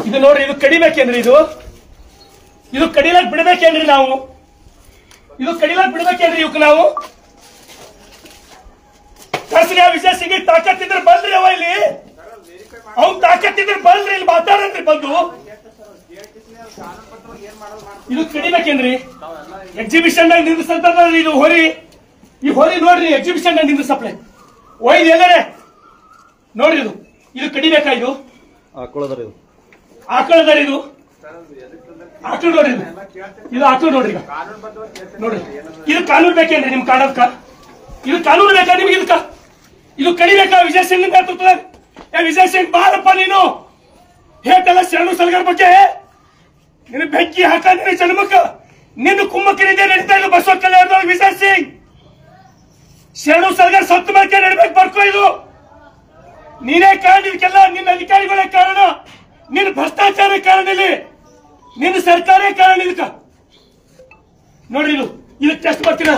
ಇದು ನೋಡ್ರಿ, ಇದು ಕಡಿಬೇಕೇನ್ರಿ? ಇದು ಕಡಿಲಾಕ್ ಬಿಡಬೇಕೇನ್ರಿ? ನಾವು ಇದು ಕಡಿಲಾಕ್ ಬಿಡಬೇಕೇನ್ರಿ? ಇವಕ್ಕೆ ನಾವು ಕಳ್ಸ್ರಿ. ಆ ವಿಜಯ್ ಸಿಂಗ್ ತಾಕತ್ತಿದ್ರೆ ಬಂದ್ರಿ, ಅವ ಇಲ್ಲಿ ಅವ್ನ್ ತಾಕತ್ತಿದ್ರೆ ಬಂದ್ರಿ, ಇಲ್ಲಿ ಮಾತಾಡನ್ರಿ ಬಂದು. ಇದು ಕಡಿಬೇಕೇನ್ರಿ? ಎಕ್ಸಿಬಿಷನ್ ನಿಂದಿಸ್ತಂತ ಇದು ಹೋರಿ. ಈ ಹೋರಿ ನೋಡ್ರಿ, ಎಕ್ಸಿಬಿಷನ್ ನಿಂದಿಸಪ್ಲೆ ಒಯ್ದು ಎಲ್ಲರೇ ನೋಡ್ರಿ. ಇದು ಕಡಿಬೇಕಾ? ಇದು ಆಕಳದರಿ, ಇದು ಆಕಳು ನೋಡ್ರಿ. ಇದು ಆಕಳು ನೋಡ್ರಿ. ನೋಡ್ರಿ, ಇದು ಕಾನೂನು ಬೇಕೇನ್ರಿ? ನಿಮ್ ಕಾಣಕ್ಕ ಇದು ಕಾನೂನು ಬೇಕಾ ನಿಮ್ಗೆ? ಇದು ಕಡಿಬೇಕಾ? ವಿಜಯ್ ಸಿಂಗ್ ನೇತೃತ್ವದ ವಿಜಯ್ ಸಿಂಗ್ ಬಾರಪ್ಪ, ನೀನು ಹೇಟಲ್ಲ ಶರಣು ಸಲ್ಗರ್ ಬಗ್ಗೆ ನಿನ್ನ ಬೆಂಕಿ ಹಾಕ. ನಿನ್ನ ಜನ್ಮಕ್ಕ ನಿನ್ನ ಕುಮ್ಮಕ್ಕನಿಂದ ನಡೀತಾ ಇದ್ದು ಬಸವ ಕಲ್ಯಾಣದೊಳಗೆ ವಿಜಯ್ ಸಿಂಗ್ ಶರಣು ಸಲ್ಗರ್ ಸತ್ತು ಮೇಲೆ ನಡಬೇಕು. ಬರ್ಕೋ, ಇದು ನೀನೇ ಕಾರಣ. ಇದಕ್ಕೆಲ್ಲ ನಿನ್ನ ಅಧಿಕಾರಿಗಳೇ ಕಾರಣ, ನಿನ್ನ ಭ್ರಷ್ಟಾಚಾರ ಕಾರಣ, ಇಲ್ಲಿ ನಿನ್ನ ಸರ್ಕಾರ ಕಾರಣ. ಇದಕ್ಕ ನೋಡ್ರಿ, ಇದಕ್ಕೆ ಟೆಸ್ಟ್ ಮಾಡ್ತೀರಾ?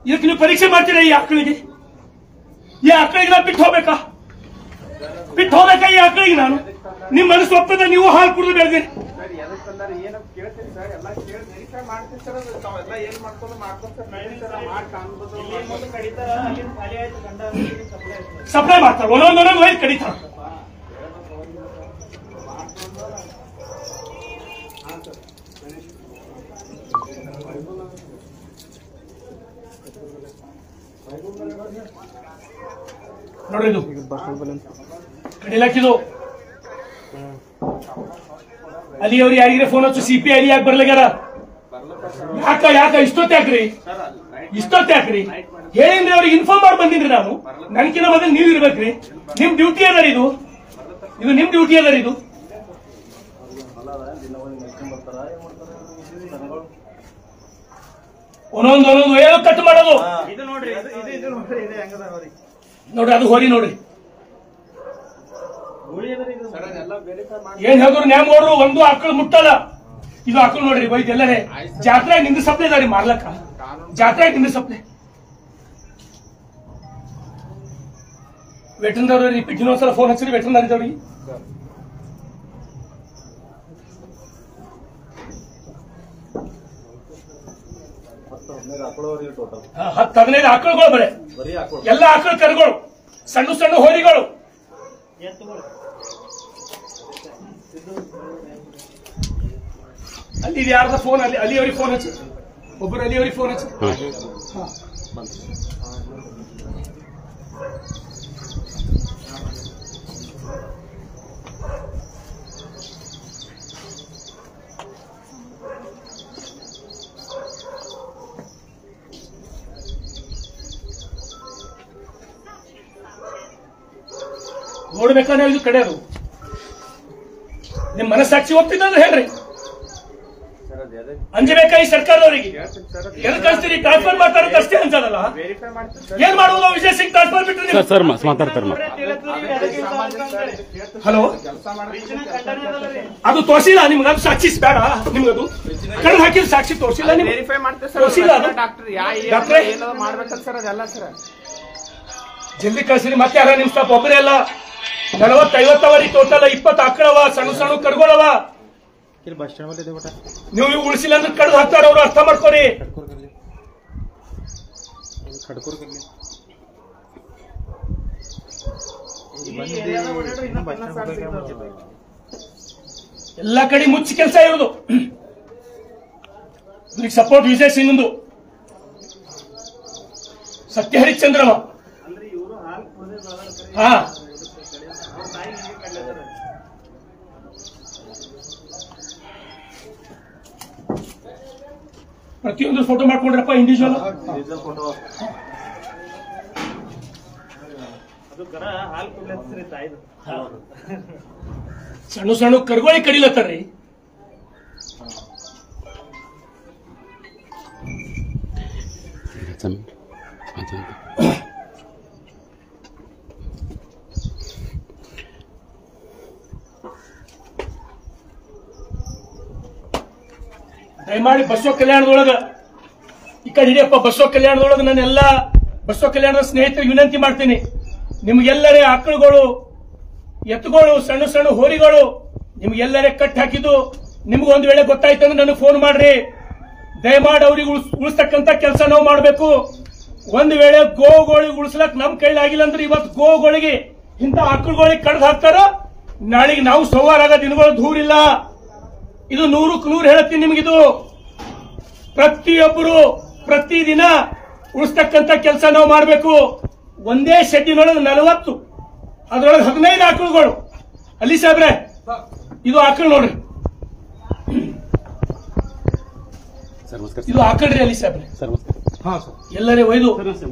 ಇದಕ್ಕೆ ನೀವು ಪರೀಕ್ಷೆ ಮಾಡ್ತೀರಾ? ಈ ಆಕಳಿಗೆ ನಾ ಬಿಟ್ಟು ಹೋಗ್ಬೇಕಾ? ಈ ಆಕಳಿಗೆ ನಾನು ನಿಮ್ ಮನಸ್ಸು ಒಪ್ಪದ ನೀವು ಹಾಲು ಕುಡಿದು ಬೆಳೆದಿರಿ. ಸಪ್ಲೈ ಮಾಡ್ತಾರೆ, ಒಂದೊಂದೊಂದೊಂದು ವೈರ್ ಕಡಿತಾರ. ನೋಡ್ರಿ, ಇದು ಕಡಿಲಾಕಿದು. ಅಲ್ಲಿ ಅವ್ರು ಯಾರಿಗಾರ ಫೋನ್ ಹಚ್ಚು, ಸಿಪಿ ಅಲ್ಲಿ ಯಾಕೆ ಬರ್ಲಾಗ್ಯಾರ? ಯಾಕ ಇಷ್ಟೊತ್ತಾಕ್ರಿ ಹೇಳಿನ್ರಿ, ಅವ್ರಿಗೆ ಇನ್ಫಾರ್ಮ್ ಮಾಡಿ ಬಂದಿನ್ರಿ. ನಾನು ನನ್ಕಿನ್ನ ಮೊದಲು ನೀವ್ ಇರ್ಬೇಕ್ರಿ. ನಿಮ್ ಡ್ಯೂಟಿ ಅದ ಇದು ನಿಮ್ ಡ್ಯೂಟಿ ಅದ. ಇದು ಒಂದೊಂದು ಏನೋ ಕಟ್ ಮಾಡೋದು. ನೋಡ್ರಿ, ಅದು ಹೋರಿ ನೋಡ್ರಿ. ಏನ್ ಹೇಳಿದ್ರು ನ್ಯಾಮ್ ನೋಡ್ರು, ಒಂದು ಆಕಳು ಮುಟ್ಟಲ್ಲ. ಇದು ಆಕಳು ನೋಡ್ರಿ, ವೈದ್ಯ ಎಲ್ಲರೇ ಜಾತ್ರೆ ನಿಂದ ಸಪ್ಲೆ ಇದಾರಿ ಮಾರ್ಲಕ್ಕ. ಜಾತ್ರೆ ನಿಂದ ಸಪ್ಲೆ ವೆಟರ್ನರಿ ರಿಪೀಟ್ ಇನ್ನೊಂದ್ಸಲ ಫೋನ್ ಹಚ್ಚಿರಿ ವೆಟರ್ನರಿದವ್ರಿಗೆ. ಹತ್ತು 15 ಆಕಳುಗಳು ಬರೇ, ಎಲ್ಲ ಆಕಳು ಕರುಗಳು, ಸಣ್ಣ ಸಣ್ಣ ಹೋರಿಗಳು. ಅಲ್ಲಿ ಯಾರ್ದ ಫೋನ್? ಅಲ್ಲಿ ಅವ್ರಿಗೆ ಫೋನ್ ಹಚ್ಚಿ, ಒಬ್ಬರು ಅಲ್ಲಿ ಅವ್ರಿಗೆ ಫೋನ್ ಹಚ್ಚಿ. ನೋಡ್ಬೇಕಾದ್ರೆ ಇದು ಕಡೆ ಅದು ನಿಮ್ ಮನಸ್ಸಾಕ್ಷಿ ಒಪ್ತಿದ್ರೆ ಹೇಳ್ರಿ. ಅಂಜಬೇಕಾ ಈ ಸರ್ಕಾರದವರಿಗೆ? ಎಲ್ಲಿ ಕಳಿಸ್ತೀರಿ? ಟ್ರಾನ್ಸ್ಫರ್ ಮಾಡ್ತಾರ ಅಷ್ಟೇ ಅನ್ಸಲ್ಲ. ಏನ್ ಮಾಡುವುದು? ವಿಜಯ್ ಸಿಂಗ್ ಟ್ರಾನ್ಸ್ಫರ್ ಬಿಟ್ಟರೆ ಸರ್ ಮಾತಾಡ್ತಾರೆ. ಹಲೋ, ಅದು ತೋರಿಸಿಲ್ಲ ನಿಮ್ಗೆ? ಅದು ಸಾಕ್ಷಿ ಬೇಡ ನಿಮ್ಗದು? ಕಳೆದು ಹಾಕಿದ ಸಾಕ್ಷಿ ತೋರಿಸಿಲ್ಲ ನಿಮ್ಗೆ? ತೋರಿಸಿಲ್ಲ ಡಾಕ್ಟ್ರೆ. ಜಲ್ದಿ ಕಳಿಸಿರಿ. ಮತ್ತೆ ಯಾರ ನಿಮ್ ಸ್ಟಾಪ್? ಒಬ್ಬರೇ ಅಲ್ಲ, 40-50 ಅವರಿ ಟೋಟಲ್. 20 ಆಕಳವ, ಸಣ್ಣ ಸಣ್ಣ ಕರ್ಗೋಳವ. ನೀವು ಉಳಿಸಿಲ್ಲ ಅಂದ್ರೆ ಕಡ್ದು ಹಾಕ್ತಾರ ಅವ್ರು. ಅರ್ಥ ಮಾಡ್ಕೊರಿ. ಎಲ್ಲ ಕಡೆ ಮುಚ್ಚಿ ಕೆಲಸ ಇರೋದು. ಸಪೋರ್ಟ್ ವಿಜಯ್ ಸಿಂಗ್, ಸತ್ಯ ಹರಿಶ್ಚಂದ್ರವ. ಹಾ, ಪ್ರತಿಯೊಂದು ಫೋಟೋ ಮಾಡ್ಕೊಂಡ್ರಪ್ಪ, ಇಂಡಿವಿಜುವಲ್. ಸಣ್ಣ ಸಣ್ಣ ಕರ್ಗೋಳಿ ಕಡಿಲತ್ತಾರ್ರಿ. ದಯಮಾಡಿ ಬಸವ ಕಲ್ಯಾಣದೊಳಗ ಈ ಕಡೆ ಹಿಡಿಯಪ್ಪ. ಬಸವ ಕಲ್ಯಾಣದೊಳಗ ನಾನೆಲ್ಲ ಬಸವ ಕಲ್ಯಾಣದ ಸ್ನೇಹಿತರಿಗೆ ವಿನಂತಿ ಮಾಡ್ತೀನಿ, ನಿಮ್ಗೆಲ್ಲರೇ ಆಕಳುಗಳು ಎತ್ತುಗಳು, ಸಣ್ಣ ಸಣ್ಣ ಹೋರಿಗಳು ನಿಮ್ಗೆಲ್ಲರೇ ಕಟ್ ಹಾಕಿದ್ದು ನಿಮ್ಗೊಂದು ವೇಳೆ ಗೊತ್ತಾಯ್ತು ಅಂದ್ರೆ ನನಗೆ ಫೋನ್ ಮಾಡ್ರಿ. ದಯಮಾಡಿ ಅವ್ರಿಗೆ ಉಳಿಸ್ತಕ್ಕಂತ ಕೆಲಸ ನಾವು ಮಾಡಬೇಕು. ಒಂದು ವೇಳೆ ಗೋಗಳಿಗೆ ಉಳಿಸ್ಲಕ್ ನಮ್ ಕೈಲಾಗಿಲ್ಲ ಅಂದ್ರೆ ಇವತ್ತು ಗೋಗಳಿಗೆ ಇಂಥ ಆಕಳುಗಳಿಗೆ ಕಡ್ದು ಹಾಕ್ತಾರ, ನಾಳೆಗೆ ನಾವು ಸವಾರ ಆಗೋ ದಿನಗಳು ದೂರಿಲ್ಲ. ಇದು 100ಕ್ಕೆ 100 ಹೇಳ್ತೀನಿ ನಿಮಗಿದು. ಪ್ರತಿಯೊಬ್ಬರು ಪ್ರತಿದಿನ ಉಳಿಸ್ತಕ್ಕಂತ ಕೆಲಸ ನಾವು ಮಾಡಬೇಕು. ಒಂದೇ ಶೆಡ್ಡಿನೊಳಗೆ 40, ಅದರೊಳಗೆ 15 ಆಕಳುಗಳು. ಅಲ್ಲಿ ಸಾಹೇಬ್ರೆ ಇದು ಆಕಳು ನೋಡ್ರಿ, ಇದು ಆಕಳ್ರಿ ಅಲ್ಲಿ ಸಾಹೇಬ್ರೆ. ಎಲ್ಲರೇ ಒಯ್ದು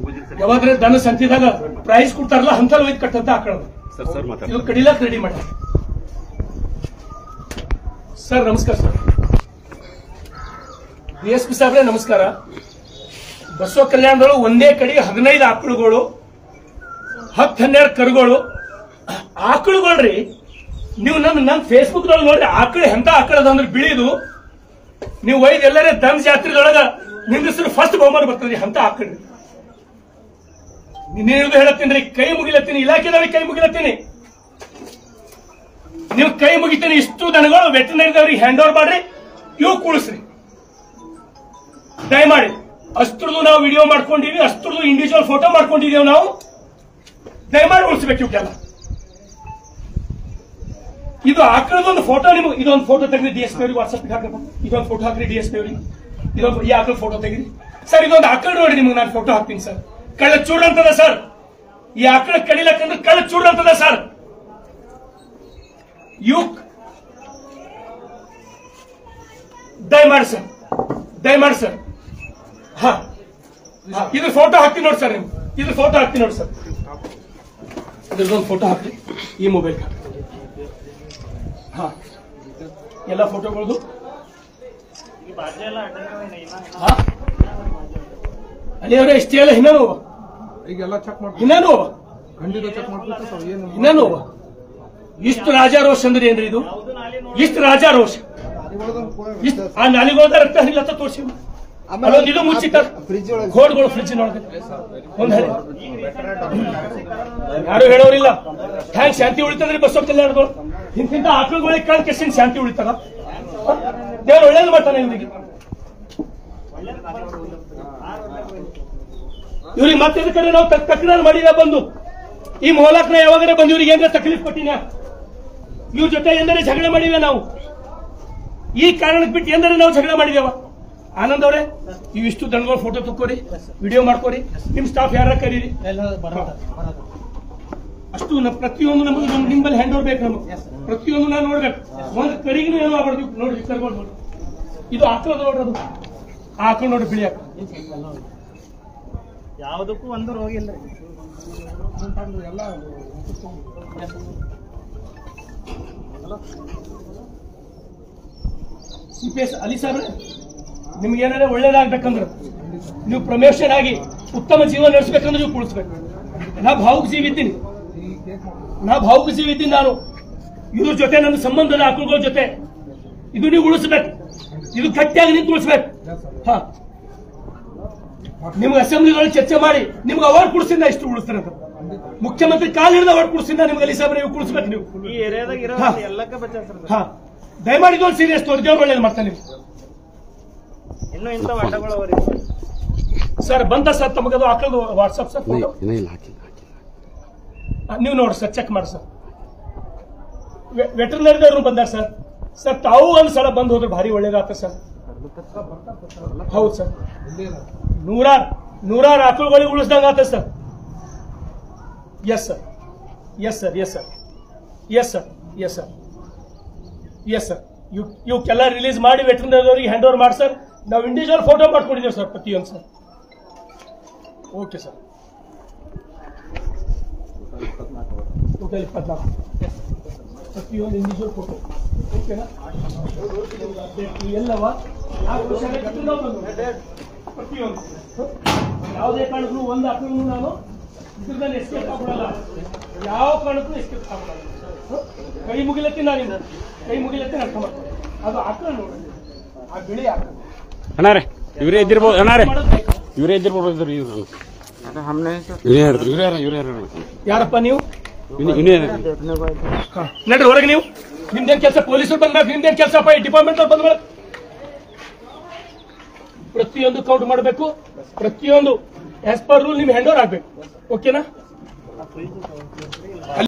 ಯಾವಾಗ್ರೆ ದನ ಸಂತಿದಾಗ ಪ್ರೈಸ್ ಕೊಡ್ತಾರಲ್ಲ ಅಂತಲ್ಲಿ ಒಯ್ದು ಕಟ್ಟಂತ ಆಕಳ ಇದು ಕಡಿಲಾಕ್ ರೆಡಿ ಮಾಡಿ. ಸರ್ ನಮಸ್ಕಾರ. ಸರ್ DSP ಸಾಹೇಬ್ರೆ ನಮಸ್ಕಾರ. ಬಸವ ಕಲ್ಯಾಣದೊಳಗೆ ಒಂದೇ ಕಡೆಗೆ 15 ಆಕಳುಗಳು, 10-12 ಕರುಗಳು. ಆಕಳುಗಳ್ರಿ ನೀವು ನನ್ನ ಫೇಸ್ಬುಕ್ ದೊಳಗೆ ನೋಡ್ರಿ, ಆಕಳು ಎಂತ ಆಕಳದ ಅಂದ್ರೆ ಬಿಳಿದು. ನೀವು ಒಯ್ದು ಎಲ್ಲರೇ ದನ ಜಾತ್ರೆದೊಳಗ ನಿಂದಿಸಿದ್ರೆ ಫಸ್ಟ್ ಬಹುಮಾನ ಬರ್ತದೆ ಅಂತ ಆಕಳ್ರಿ. ನೀನು ಹೇಳತ್ತೀನಿ, ಕೈ ಮುಗಿಲತ್ತೀನಿ, ಇಲಾಖೆದವ್ರಿಗೆ ಕೈ ಮುಗಿಲತ್ತೀನಿ, ನೀವು ಕೈ ಮುಗಿತೀನಿ. ಇಷ್ಟು ದನಗಳು ವೆಟರ್ನರಿದವ್ರಿಗೆ ಹ್ಯಾಂಡ್ ಓವರ್ ಮಾಡ್ರಿ, ಇವು ಕೂಳಿಸ್ರಿ ದಯಮಾಡಿ. ಅಷ್ಟ್ರದ್ದು ನಾವು ವಿಡಿಯೋ ಮಾಡ್ಕೊಂಡಿವಿ, ಅಷ್ಟ್ರದ್ದು ಇಂಡಿವಿಜುವಲ್ ಫೋಟೋ ಮಾಡ್ಕೊಂಡಿದ್ದೇವೆ ನಾವು. ದಯಮಾಡಿ ಉಳಿಸ್ಬೇಕು ಇವಕ್ಕೆಲ್ಲ. ಇದು ಆಕಳದೊಂದು ಫೋಟೋ ನಿಮ್ಗೆ, ಇದೊಂದು ಫೋಟೋ ತೆಗೆದು DSP ಅವ್ರಿಗೆ ವಾಟ್ಸ್ಆಪ್ ಹಾಕಬೇಕು. ಇದೊಂದು ಫೋಟೋ ಹಾಕ್ರಿ DSP ಅವ್ರಿಗೆ. ಇದೊಂದು ಈ ಆಕಳ ಫೋಟೋ ತೆಗಿರಿ ಸರ್. ಇದೊಂದು ಆಕಳ ನೋಡಿ ನಿಮ್ಗೆ ನಾನು ಫೋಟೋ ಹಾಕ್ತೀನಿ ಸರ್. ಕಳ್ಳ ಚೂಡ್ ಅಂತದ ಸರ್. ಈ ಆಕಳ ಕಡಿಲಕ್ಕಂದ್ರೆ ಕಳ್ಳ ಚೂಡ್ ಅಂತದ ಸರ್. ದಯಮಾಡಿ ಸರ್, ದಯಮಾಡಿ ಸರ್. ಹಾ ಇದ್ರ ಫೋಟೋ ಹಾಕ್ತೀನಿ ನೋಡಿ ಸರ್. ನೀವು ಇದ್ರ ಫೋಟೋ ಹಾಕ್ತೀನಿ ನೋಡಿ ಸರ್. ಇದ್ರದ್ದೊಂದು ಫೋಟೋ ಹಾಕ್ರಿ ಈ ಮೊಬೈಲ್. ಹಾ ಎಲ್ಲ ಫೋಟೋಗಳದು ಅಲ್ಲಿಯವರೇ ಇಷ್ಟೇ ಅಲ್ಲ. ಇನ್ನೇನು ಈಗೆಲ್ಲ ಚೆಕ್ ಮಾಡಿ, ಇನ್ನೇನು ಇನ್ನೇನು ಇಷ್ಟು ರಾಜಾರೋಷ ಅಂದ್ರೆ ಏನ್ರಿ ಇದು? ಇಷ್ಟು ರಾಜಾರೋಷ, ಇಷ್ಟು ಆ ನಾಲಿಗೋದ ರಕ್ತ ಹರಿಲತ್ತ ತೋರಿಸಿ. ಇದು ಮುಚ್ಚಿಟ್ಟ ಗೋಡ್ಗಳು ಫ್ರಿಜ್ನೊಳಗೆ ಒಂದು ಹರಿ ಯಾರು ಹೇಳೋರಿಲ್ಲ. ಹ್ಯಾಂಗ್ ಶಾಂತಿ ಉಳಿತದ್ರಿ ಬಸವ ಕಲ್ಯಾಣಗಳು? ಇಂತಿಂತ ಆಕಳುಗಳಿಗೆ ಕಳ್ ಕೆಸಿನ ಶಾಂತಿ ಉಳಿತಾರ? ದೇವ್ರು ಒಳ್ಳೇದು ಮಾಡ್ತಾನೆ ಇವರಿಗೆ. ಇವ್ರಿಗೆ ಮತ್ತೆ ಕಡೆ ನಾವು ತಕರಾರು ಮಾಡಿದ ಬಂದು ಈ ಮೊಹಲಾಕ್ನ ಯಾವಾಗಲೇ ಬಂದು ಇವ್ರಿಗೆ ಏನಾರ ತಕ್ಲೀಫ್ ಕೊಟ್ಟಿನ? ಇವ್ರ ಜೊತೆ ಎಂದರೆ ಜಗಳ ಮಾಡಿವೆ ನಾವು. ಈ ಕಾರಣಕ್ಕೆ ಬಿಟ್ಟು ಎಂದರೆ ನಾವು ಜಗಳ ಮಾಡಿದೇವ? ಆನಂದ್ ಅವರೇ ಇವಿಷ್ಟು ದನಗಳ ಫೋಟೋ ತಕ್ಕೋರಿ, ವಿಡಿಯೋ ಮಾಡ್ಕೋರಿ, ನಿಮ್ ಸ್ಟಾಫ್ ಯಾರ ಕರೀರಿ. ಅಷ್ಟು ಪ್ರತಿಯೊಂದು ನಮಗೆ ನಿಮ್ಮಲ್ಲಿ ಹ್ಯಾಂಡ್ ಓವರ್ ಬೇಕು. ನಮಗೆ ಪ್ರತಿಯೊಂದು ನಾನು ನೋಡ್ಬೇಕು. ಒಂದು ಕರಿಗೂ ಏನೋ ಆಗ್ಬಾರ್ದು ನೋಡ್ರಿ. ಕರ್ಕೊಂಡು ನೋಡಿ, ಇದು ಆಕಳದ ನೋಡ್ರಿ, ಅದು ಆಕಳ ನೋಡ್ರಿ, ಬಿಳಿ ಆಕಳ. ಯಾವುದಕ್ಕೂ ಒಂದು ರೋಗ ಇಲ್ಲ. ಎಲ್ಲ CPS ಅಲಿ ಸಾಹೇಬ್ರೆ, ನಿಮ್ಗೆ ಏನಾದ್ರೆ ಒಳ್ಳೇದಾಗ್ಬೇಕಂದ್ರೆ, ನೀವು ಪ್ರಮೋಷನ್ ಆಗಿ ಉತ್ತಮ ಜೀವನ ನಡೆಸಬೇಕಂದ್ರೆ ನೀವು ಕುಳಿಸ್ಬೇಕು. ನಾ ಭಾವುಕ ಜೀವಿ ಇದ್ದೀನಿ, ನಾನು ಇದ್ರ ಜೊತೆ ನನ್ನ ಸಂಬಂಧದ ಆಕಳುಗಳ ಜೊತೆ ಇದು ನೀವು ಉಳಿಸ್ಬೇಕು. ಇದು ಗಟ್ಟಿಯಾಗಿ ನಿಂತು ಉಳಿಸ್ಬೇಕು. ಹಾ ನಿಮ್ಗೆ ಅಸೆಂಬ್ಲಿಗಳಲ್ಲಿ ಚರ್ಚೆ ಮಾಡಿ ನಿಮ್ಗೆ ಅವಾರ್ಡ್ ಕೊಡಿಸಿಂದ ಇಷ್ಟು ಉಳಿಸ್ತಾರೆ ಅಂತ. ಮುಖ್ಯಮಂತ್ರಿ ಕಾಲ್ ಹಿಡಿದ ಅವಾರ್ಡ್ ಕೊಡಿಸಿಂದ ನಿಮ್ಗೆ ಅಲಿ ಸಾಹೇಬ್ರೆ ನೀವು ಕುಳಿಸ್ಬೇಕು. ನೀವು ಈ ಏರಿಯಾದಾಗ ಇರೋ ಎಲ್ಲಕ್ಕೆ ಬಚಾಸ್ತಾರೆ. ಹಾ ದಯಮಾಡಿ ಇದೊಂದು ಸೀರಿಯಸ್ ತೋರಿ, ದೇವ್ರು ಒಳ್ಳೇದು ಮಾಡ್ತಾನೆ. ಇನ್ನು ಇಂಥ ಅಡ್ಡಗಳು ಅವರಿ ಸರ್ ಬಂದ ಸರ್ ತಮಗದು ಆಕಳದು ವಾಟ್ಸ್ಆಪ್ ಸರ್ ಫೋಟೋ ನೀವು ನೋಡ್ರಿ ಸರ್, ಚೆಕ್ ಮಾಡಿ ಸರ್. ವೆಟರ್ನರಿದವ್ರು ಬಂದಾರ ಸರ್. ಸರ್ ತಾವು ಒಂದು ಸಲ ಬಂದು ಹೋದ್ರೆ ಭಾರಿ ಒಳ್ಳೇದಾಗ್ತದೆ ಸರ್. ಹೌದು ಸರ್, ನೂರಾರು ಆಕಳುಗಳಿಗೆ ಉಳಿಸ್ದಂಗ ಆಗ್ತದೆ sir. Yes sir, yes sir, yes sir, yes sir, yes sir, yes sir. ಇವಕ್ಕೆಲ್ಲ ರಿಲೀಸ್ ಮಾಡಿ ವೆಟರ್ನರಿದವ್ರಿಗೆ ಹ್ಯಾಂಡ್ ಓವರ್ ಮಾಡಿ ಸರ್. ನಾವು ಇಂಡಿವಿಜುವಲ್ ಫೋಟೋ ಮಾಡ್ಕೊಂಡಿದ್ದೇವೆ ಸರ್ ಪ್ರತಿಯೊಂದು ಸರ್. Okay sir. ಟೋಟಲ್ 24 ಪ್ರತಿಯೊಂದು ಇಂಡಿವಿಜುವಲ್ ಫೋಟೋ. ಓಕೆನಾ? ಎಲ್ಲವ ಪ್ರತಿಯೊಂದು ಯಾವುದೇ ಕಾರಣಕ್ಕೂ ಒಂದು ಆಕಳನ್ನು ನಾನು ಇದ್ರಲ್ಲಿ ಎಸ್ಕೇಪ್ ಆಗ್ಬಿಡಲ್ಲ. ಯಾವ ಕಾರಣಕ್ಕೂ ಎಸ್ಕೇಪ್ ಆಗ್ಬಿಡಲ್ಲ. ಕೈ ಮುಗಿಲತ್ತಿ ನಾನು ಕೈ ಮುಗಿಲತ್ತಿ ಅರ್ಥ ಮಾಡ್ತೀನಿ. ಅದು ಆಕಳ ನೋಡಿ, ಆ ಬಿಳಿ ಆಕಳ ಅಣ್ಣಾರೆ ಇವರೇ ಇದ್ದಿರ್ಬೋದು. ಅಣ್ಣಾರೆ ಇವರೇ ಇದ್ದಿರ್ಬೋದು. ಯಾರಪ್ಪ ನೀವು? ನಡ್ರಿ ಹೊರಗೆ ನೀವು. ನಿಮ್ದೇನ್ ಕೆಲಸ? ಪೊಲೀಸರು ಬಂದಾಗ ನಿಮ್ದೇನ್ ಕೆಲಸಪ್ಪ? ಡಿಪಾರ್ಟ್ಮೆಂಟ್ ಅವ್ರು ಬಂದ್ಮೇಲೆ ಪ್ರತಿಯೊಂದು ಕೌಂಟ್ ಮಾಡಬೇಕು. ಪ್ರತಿಯೊಂದು ಆಸ್ ಪರ್ ರೂಲ್ ನಿಮ್ ಹ್ಯಾಂಡ್ ಓವರ್ ಆಗ್ಬೇಕು. ಓಕೆನಾ?